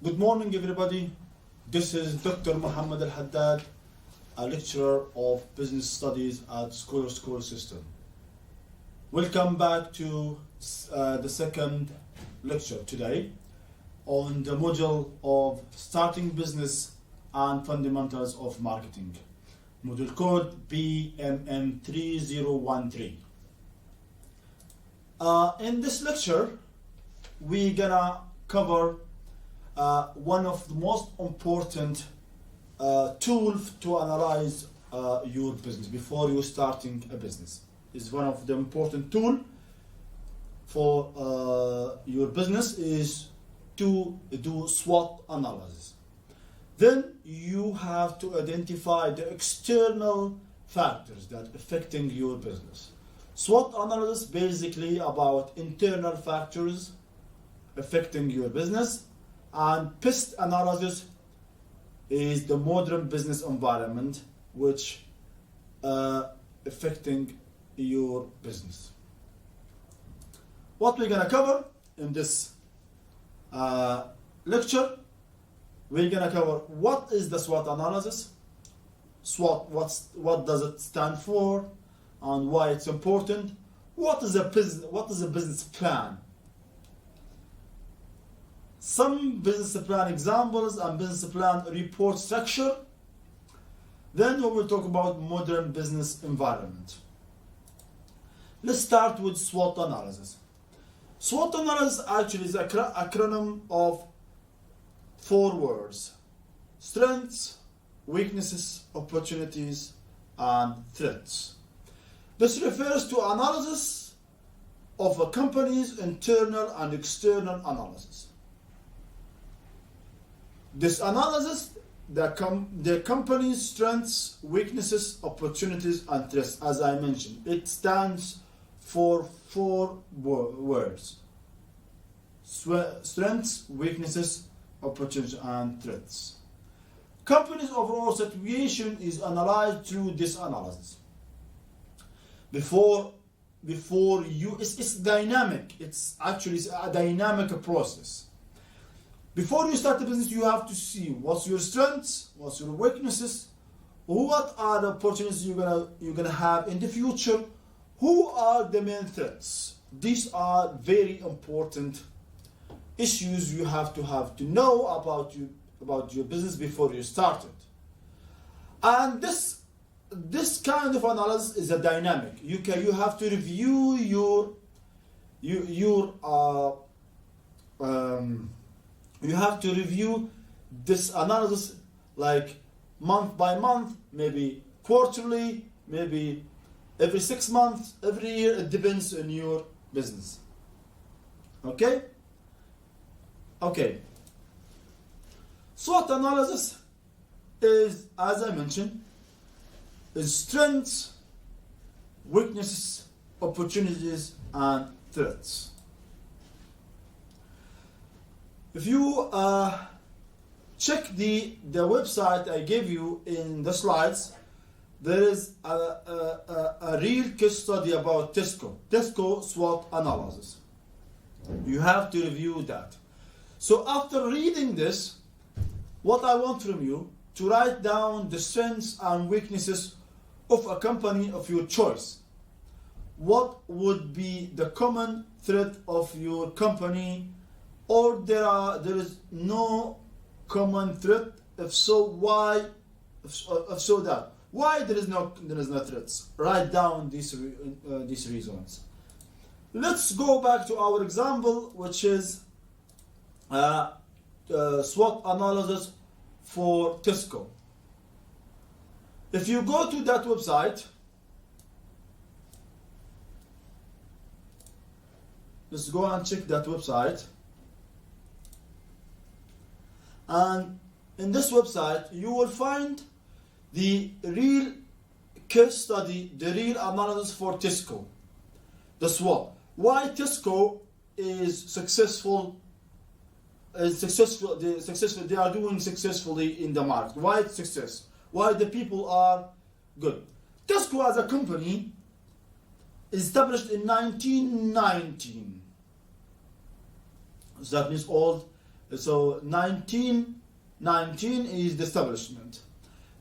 Good morning, everybody. This is Dr. Muhammad Al-Haddad, a lecturer of business studies at Scholar School System. Welcome back to the second lecture today on the module of starting business and fundamentals of marketing. Module code BMM3013. In this lecture, we're gonna cover one of the most important tools to analyze your business before you starting a business. Is one of the important tool for your business is to do SWOT analysis. Then you have to identify the external factors that affecting your business. SWOT analysis basically about internal factors affecting your business, and PIST analysis is the modern business environment which affecting your business. What we're gonna cover in this lecture, we're gonna cover what is the SWOT analysis, SWOT, what does it stand for, and why it's important. What is a business plan? Some business plan examples and business plan report structure. Then we will talk about modern business environment. Let's start with SWOT analysis. SWOT analysis actually is an acronym of 4 words: strengths, weaknesses, opportunities, and threats. This refers to analysis of a company's internal and external analysis. This analysis, the company's strengths, weaknesses, opportunities, and threats, as I mentioned, it stands for 4 words: strengths, weaknesses, opportunities, and threats. Company's overall situation is analyzed through this analysis. It's dynamic. It's actually a dynamic process. Before you start the business, you have to see what's your strengths, what's your weaknesses, what are the opportunities you're gonna have in the future, who are the main threats. These are very important issues you have to know about your business before you start it. And this kind of analysis is a dynamic. You have to review you have to review this analysis like month by month, maybe quarterly, maybe every 6 months, every year. It depends on your business. Okay? SWOT analysis is, as I mentioned, is strengths, weaknesses, opportunities, and threats. If you check the website I gave you in the slides, there is a real case study about Tesco SWOT analysis. You have to review that. So after reading this, what I want from you to write down the strengths and weaknesses of a company of your choice. What would be the common threat of your company? Or there is no common threat? If so, why? If so, that why there is no threats? Write down these reasons. Let's go back to our example, which is SWOT analysis for Tesco. If you go to that website, let's go and check that website. And in this website, you will find the real case study, the real analysis for Tesco, the SWOT. Why Tesco is successful? They are doing successfully in the market. Why it's success? Why the people are good? Tesco as a company is established in 1919. So that means old So 1919 is the establishment.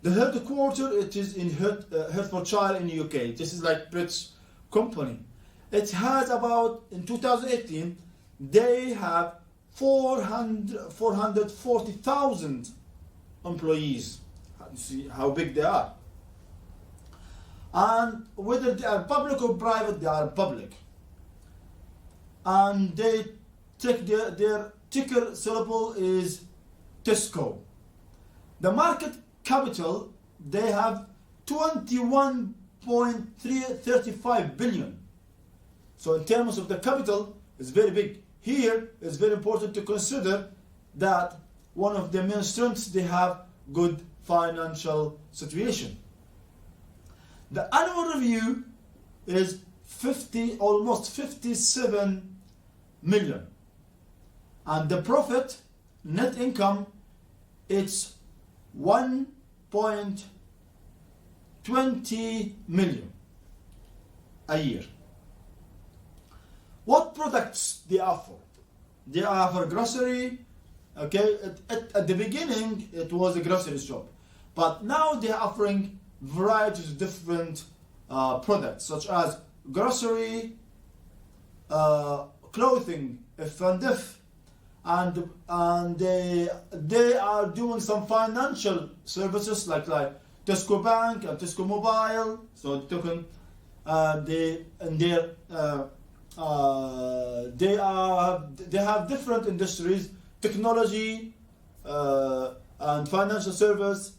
The headquarters, it is in Hertfordshire in the UK. This is like British company. It has about, in 2018, they have 440,000 employees. You see how big they are. And whether they are public or private, they are public. And they take their ticker symbol is Tesco. The market capital, they have 21.35 billion. So in terms of the capital, it's very big. Here, it's very important to consider that one of the main strengths, they have good financial situation. The annual review is almost 57 million. And the profit, net income, it's 1.20 million a year. What products they offer? They offer grocery. Okay, at the beginning it was a grocery shop, but now they're offering varieties of different products, such as grocery, clothing, F&F, and they are doing some financial services like Tesco Bank and Tesco Mobile. So they have different industries, technology and financial service,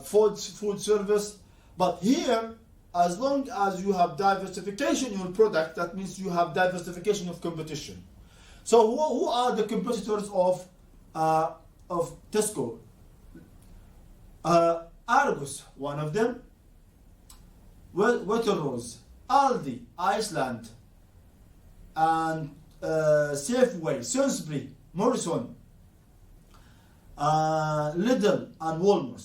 food service. But here, as long as you have diversification in your product, that means you have diversification of competition. So who are the competitors of Tesco? Argos, one of them. Waitrose, Aldi, Iceland, and Safeway, Sainsbury, Morrison, Lidl, and Walmart.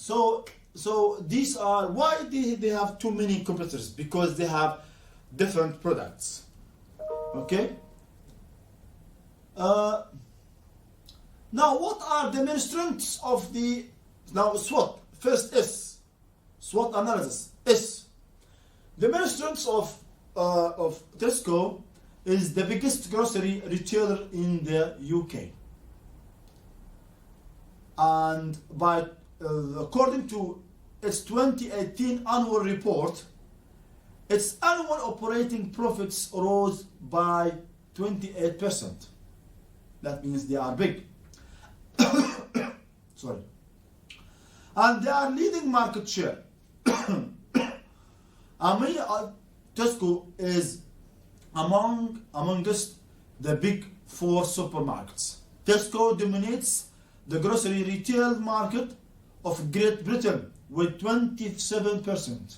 So these are why they have too many competitors, because they have different products. Okay. Now, what are the main strengths of the SWOT? First S, SWOT analysis. S. The main strengths of Tesco is the biggest grocery retailer in the UK, and according to its 2018 annual report, its annual operating profits rose by 28%. That means they are big. Sorry. And they are leading market share. Tesco is amongst the big four supermarkets. Tesco dominates the grocery retail market of Great Britain with 27%.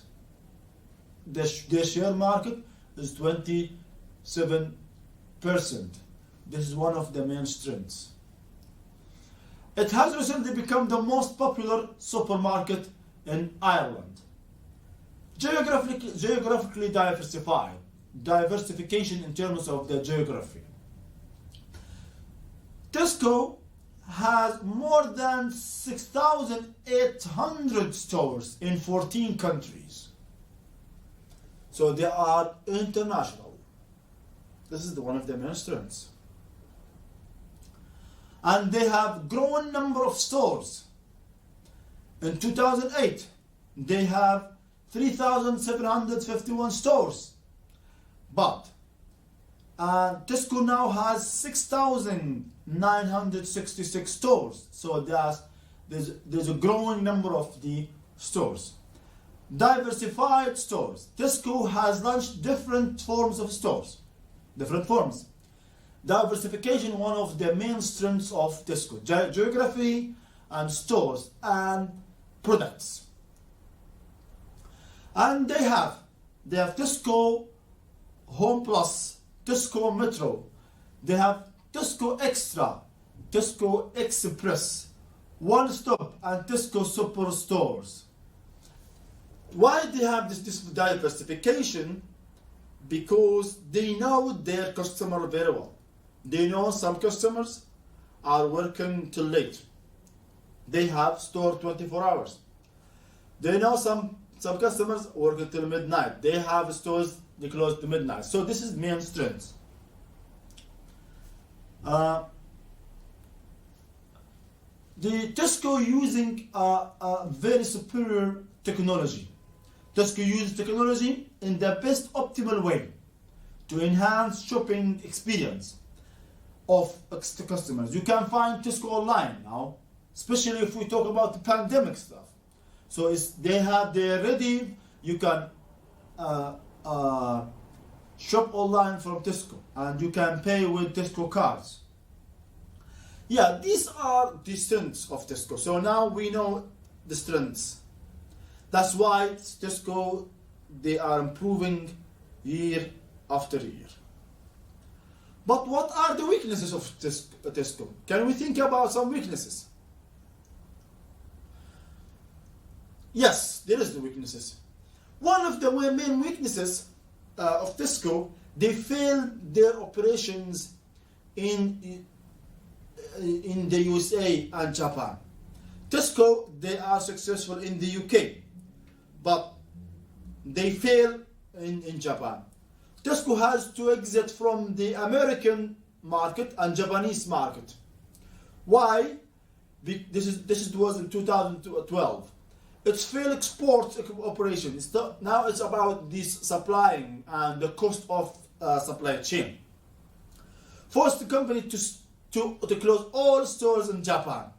Their share market is 27%. This is one of the main strengths. It has recently become the most popular supermarket in Ireland. Geographically diversified. Diversification in terms of the geography. Tesco has more than 6,800 stores in 14 countries. So they are international. This is one of the main strengths. And they have grown number of stores. In 2008, they have 3,751 stores. But Tesco now has 6,966 stores. So there's a growing number of the stores. Diversified stores. Tesco has launched different forms of stores. Different forms. Diversification, one of the main strengths of Tesco. Geography and stores and products. And they have Tesco Home Plus, Tesco Metro. They have Tesco Extra, Tesco Express, One Stop, and Tesco Superstores. Why they have this diversification? Because they know their customer very well. They know some customers are working till late. They have store 24 hours. They know some customers work until midnight. They have stores they close to midnight. So this is main strengths. The Tesco using a very superior technology. Tesco uses technology in the best optimal way to enhance shopping experience of customers. You can find Tesco online now, especially if we talk about the pandemic stuff. So they have their ready. You can shop online from Tesco, and you can pay with Tesco cards. Yeah, these are the strengths of Tesco. So now we know the strengths. That's why Tesco, they are improving year after year. But what are the weaknesses of Tesco? Can we think about some weaknesses? Yes, there is the weaknesses. One of the main weaknesses of Tesco, they failed their operations in the USA and Japan. Tesco, they are successful in the UK, but they fail in Japan. Tesco has to exit from the American market and Japanese market. Why? This was in 2012. It's failed export operation. Now it's about this supplying and the cost of supply chain. Forced the company to close all stores in Japan.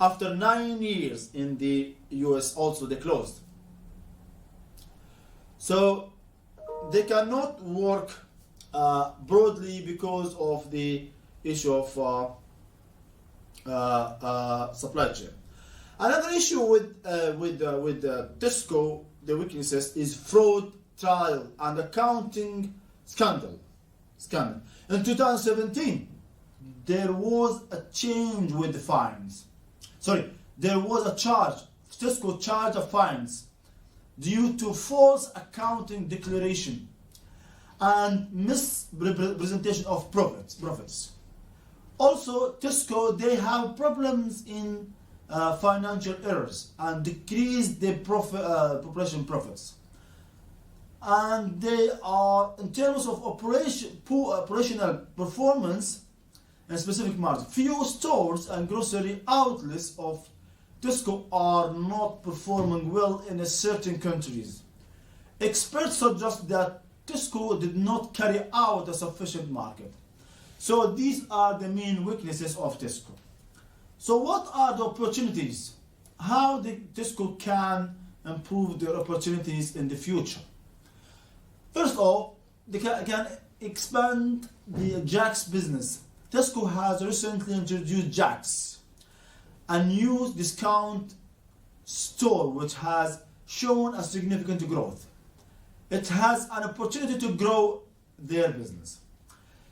After 9 years in the US also they closed. So they cannot work broadly because of the issue of supply chain. Another issue with Tesco, the weaknesses is fraud trial and accounting scandal. In 2017, there was a change with the fines. There was a charge. Tesco charged of fines due to false accounting declaration and misrepresentation of profits. Also, Tesco, they have problems in financial errors and decreased their population profits. And they are, in terms of poor operational performance and specific margin. Few stores and grocery outlets of Tesco are not performing well in certain countries. Experts suggest that Tesco did not carry out a sufficient market. So these are the main weaknesses of Tesco. So what are the opportunities? How the Tesco can improve their opportunities in the future? First of all, they can expand the Jack's business. Tesco has recently introduced Jack's, a new discount store which has shown a significant growth. It has an opportunity to grow their business.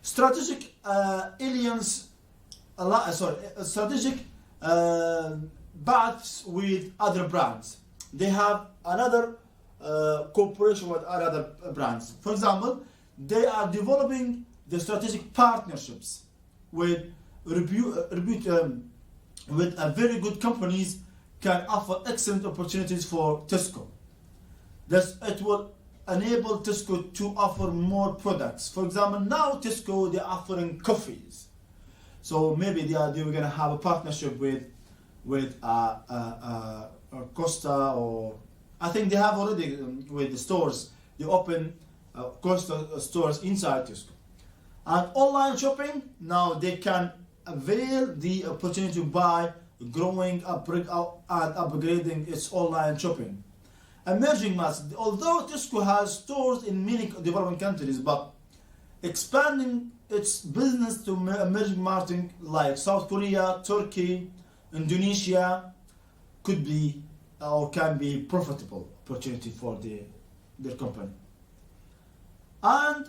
Strategic paths with other brands. They have another cooperation with other brands. For example, they are developing the strategic partnerships with very good companies can offer excellent opportunities for Tesco. Thus, it will enable Tesco to offer more products. For example, now Tesco, they're offering coffees. So maybe they were going to have a partnership with Costa, or I think they have already with the stores. They open Costa stores inside Tesco. And online shopping, now they can avail the opportunity to buy, growing, and upgrading its online shopping. Emerging markets, although Tesco has stores in many developing countries, but expanding its business to emerging markets like South Korea, Turkey, Indonesia could be or can be profitable opportunity for their company. And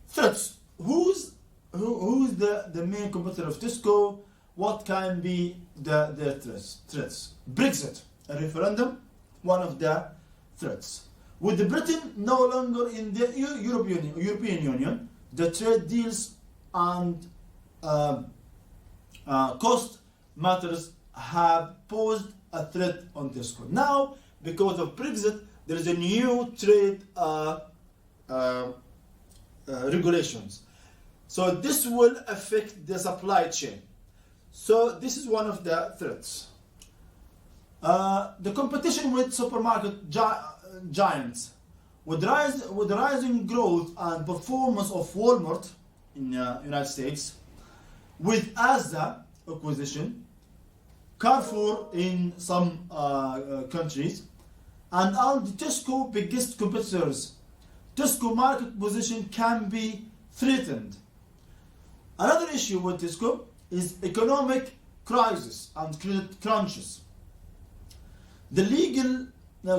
threats. Who's the main competitor of Tesco? What can be their threats? Brexit, a referendum, one of the threats. With Britain no longer in the European Union, the trade deals and cost matters have posed a threat on Tesco. Now, because of Brexit, there is a new trade regulations. So this will affect the supply chain. So this is one of the threats. The competition with supermarket giants. With the rising growth and performance of Walmart in the United States, with Asda acquisition, Carrefour in some countries, and all the Tesco biggest competitors, Tesco market position can be threatened. Another issue with Tesco is economic crisis and credit crunches. The legal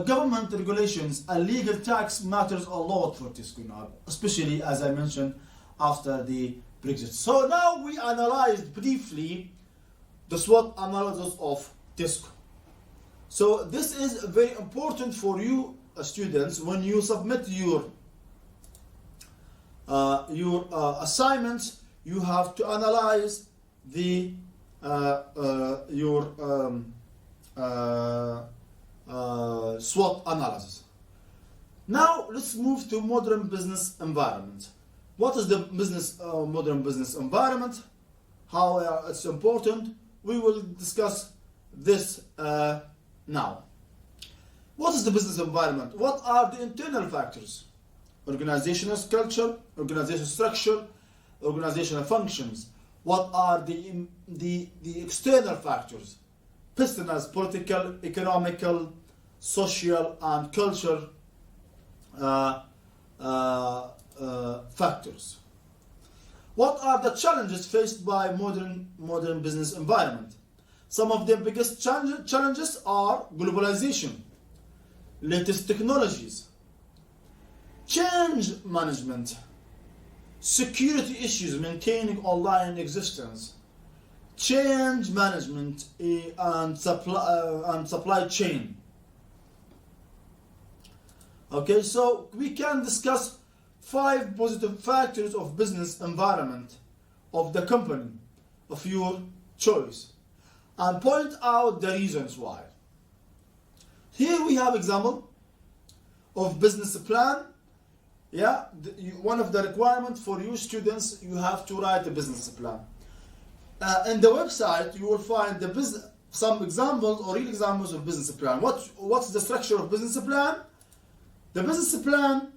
government regulations and legal tax matters a lot for Tesco now, especially as I mentioned after the Brexit. So now we analyzed briefly the SWOT analysis of Tesco. So this is very important for you students when you submit your assignments. You have to analyze the SWOT analysis. Now let's move to modern business environment. What is the modern business environment? How it's important? We will discuss this now. What is the business environment? What are the internal factors? Organizational culture, organizational structure, organizational functions. What are the external factors? Business, political, economical, social, and culture factors. What are the challenges faced by modern business environment? Some of the biggest challenges are globalization, latest technologies, change management, security issues, maintaining online existence, change management and supply chain. Okay, so we can discuss 5 positive factors of business environment of the company of your choice and point out the reasons why. Here we have example of business plan. Yeah, one of the requirements for you students, you have to write a business plan. In the website, you will find some examples or real examples of business plan. What's the structure of business plan? The business plan,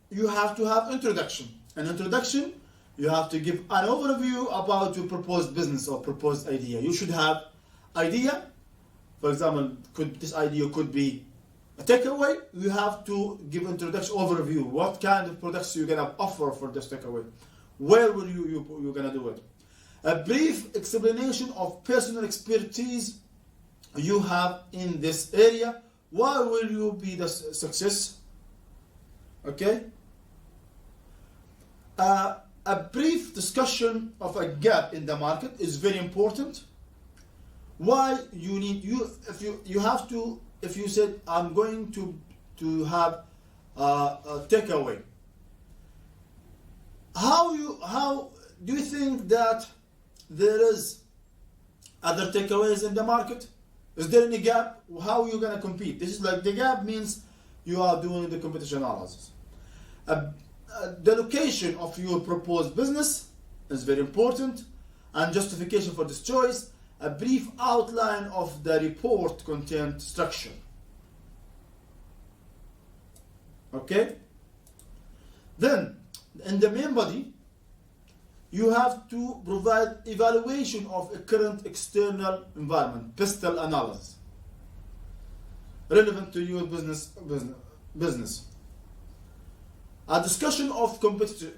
you have to have introduction. An introduction, you have to give an overview about your proposed business or proposed idea. You should have idea. For example, this idea could be a takeaway. You have to give introduction overview. What kind of products you're gonna offer for this takeaway? Where will you're gonna do it? A brief explanation of personal expertise you have in this area. Why will you be the success? Okay. A brief discussion of a gap in the market is very important. Why you need if you said I'm going to have a takeaway. How do you think that there is other takeaways in the market? Is there any gap? How are you going to compete? This is like the gap means you are doing the competition analysis. The location of your proposed business is very important, and justification for this choice. A brief outline of the report content structure. Okay? Then, in the main body, you have to provide evaluation of a current external environment, PESTEL analysis, relevant to your business. A discussion of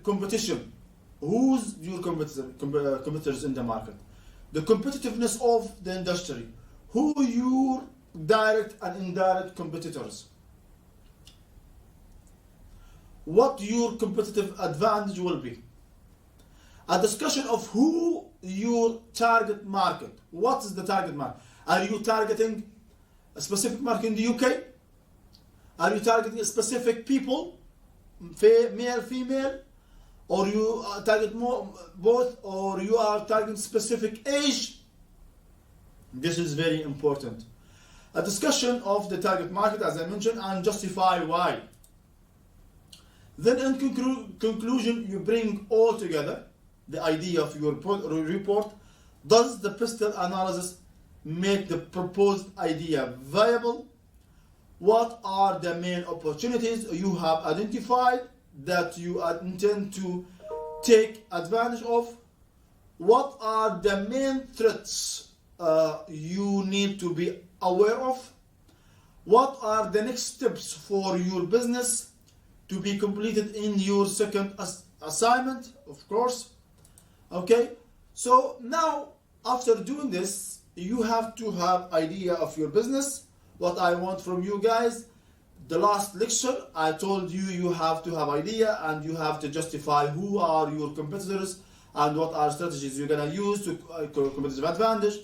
competition. Who's your competitors in the market? The competitiveness of the industry. Who are your direct and indirect competitors? What your competitive advantage will be. A discussion of who your target market. What is the target market? Are you targeting a specific market in the UK? Are you targeting a specific people, male, female? or you target both, or you are targeting specific age. This is very important. A discussion of the target market, as I mentioned, and justify why. Then in conclusion, you bring all together the idea of your report. Does the pistol analysis make the proposed idea viable? What are the main opportunities you have identified that you intend to take advantage of? What are the main threats you need to be aware of? What are the next steps for your business to be completed in your second assignment, of course? Okay, so now after doing this, you have to have idea of your business. What I want from you guys, the last lecture I told you, you have to have idea and you have to justify who are your competitors and what are strategies you're gonna use to competitive advantage.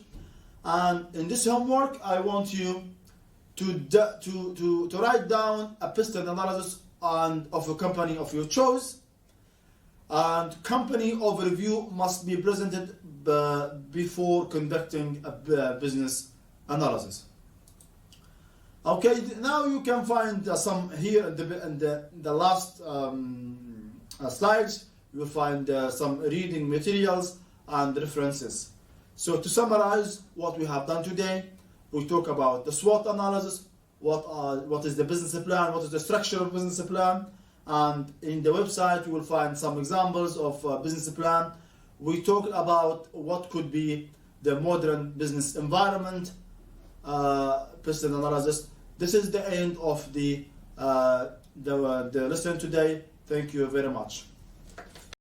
And in this homework, I want you to write down a pistol analysis of a company of your choice, and company overview must be presented before conducting a business analysis. Okay, now you can find some here in the last slides. You will find some reading materials and references. So to summarize what we have done today, we talk about the SWOT analysis, what is the business plan, what is the structure of business plan, and in the website you will find some examples of business plan. We talk about what could be the modern business environment, pistol analysis. This is the end of the lesson today. Thank you very much.